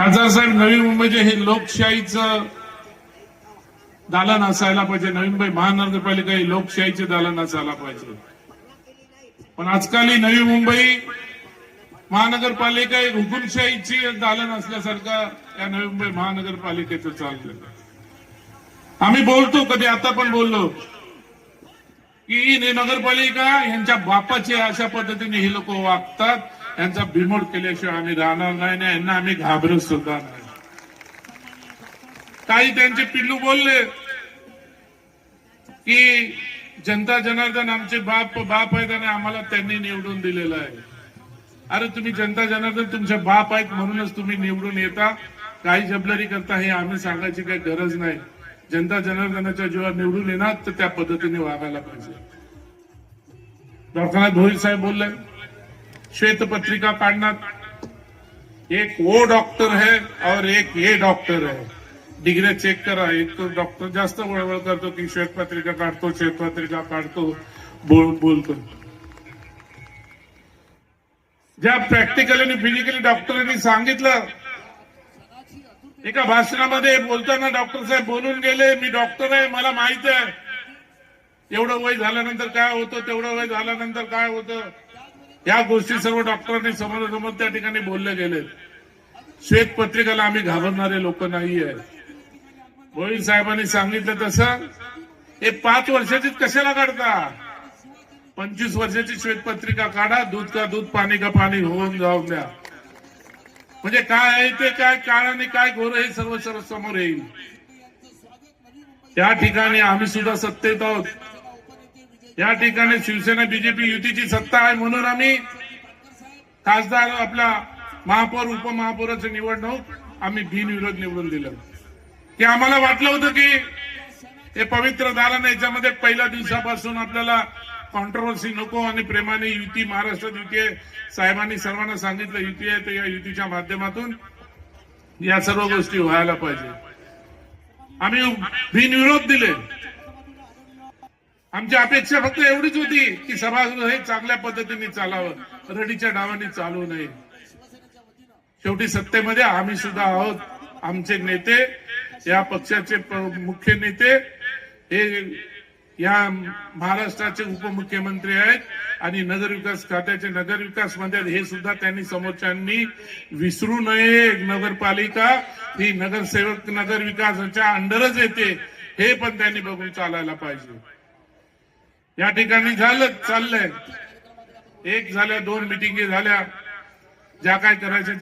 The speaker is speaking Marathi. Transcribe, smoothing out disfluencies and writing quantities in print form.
खासदार साहेब, नवी मुंबईचे हे लोकशाहीचं दालन असायला पाहिजे. नवी मुंबई महानगरपालिका ही लोकशाहीचे दालन असायला पाहिजे. पण आजकाल ही नवी मुंबई महानगरपालिका एक हुकुमशाहीची दालन असल्यासारखं या नवी मुंबई महानगरपालिकेचं चाललं. आम्ही बोलतो, कधी आता पण बोललो की नगरपालिका यांच्या बापाचे अशा पद्धतीने हे लोक वागतात, यांचा बिमोड केल्याशिवाय आम्ही राहणार नाही, यांना आम्ही घाबरत सुद्धा नाही. काही त्यांचे पिल्लू बोलले की जनता जनार्दन आमचे बाप आहेत आणि आम्हाला त्यांनी निवडून दिलेलं आहे. अरे तुम्ही जनता जनार्दन तुमचे बाप आहेत म्हणूनच तुम्ही निवडून येता, काही जबलरी करता हे आम्ही सांगायची काही गरज नाही. जनता जनार्दनाच्या जेव्हा निवडून येणार तर त्या पद्धतीने वागायला पाहिजे. डॉक्टर भोईर साहेब बोलले श्वेतपत्रिका काढणार, एक वो डॉक्टर है और एक ये डॉक्टर है. डिग्री चेक करा. एक तो डॉक्टर जास्त वळवळ करतो की श्वेतपत्रिका काढतो बोलतो. ज्या प्रॅक्टिकली आणि फिजिकली डॉक्टरांनी सांगितलं, एका भाषणामध्ये बोलताना डॉक्टर साहेब बोलून गेले, मी डॉक्टर आहे, मला माहित आहे एवढं वय झाल्यानंतर काय होतं, तेवढं वय झाल्यानंतर काय होतं. या गोष्टी सर्व डॉक्टरांनी समोरासमोर त्या ठिकाणी बोलले गेले. श्वेतपत्रिकाला आम्ही घाबरणारे लोक नाही आहे. भोईर साहेबांनी सांगितलं तसं हे 5 वर्षाचीच कशाला काढता, 25 वर्षाची श्वेतपत्रिका काढा. दूध का दूध, पाणी का पाणी होऊन जाऊन द्या. म्हणजे काय आहे ते काय काळ आणि काय घोर हे सर्व समोर येईल. त्या ठिकाणी आम्ही सुद्धा सत्तेत आहोत. या ठिकाणी शिवसेना बीजेपी युतीची सत्ता आहे म्हणून आम्ही खासदार आपला महापौर उपमहापौराची निवडणूक आम्ही बिनविरोध निवडून दिलं. की आम्हाला वाटलं होतं की हे पवित्र दालन, याच्यामध्ये पहिल्या दिवसापासून आपल्याला कॉन्ट्रोवर्सी नको आणि प्रेमाने युती, महाराष्ट्रात युती आहे, साहेबांनी सर्वांना सांगितलं युती आहे, तर या युतीच्या माध्यमातून या सर्व गोष्टी व्हायला पाहिजे. आम्ही बिनविरोध दिले. आमची अपेक्षा फक्त एवढीच होती की सभागृह हे चांगल्या पद्धतीने चालावं, रडीच्या डावांनी चालू नये. शेवटी सत्तेमध्ये आम्ही सुद्धा आहोत. आमचे नेते, या पक्षाचे मुख्य नेते हे या महाराष्ट्राचे उपमुख्यमंत्री आहेत आणि नगरविकास खात्याचे नगरविकास मंत्री हे सुद्धा त्यांनी समोरच्यांनी विसरू नये. नगरपालिका ही नगरसेवक नगरविकासाच्या अंडरच येते हे पण त्यांनी बघून चालायला पाहिजे. या ठिकाणी चाललंय, एक झाल्या, 2 मिटिंगी झाल्या, ज्या काय करायच्या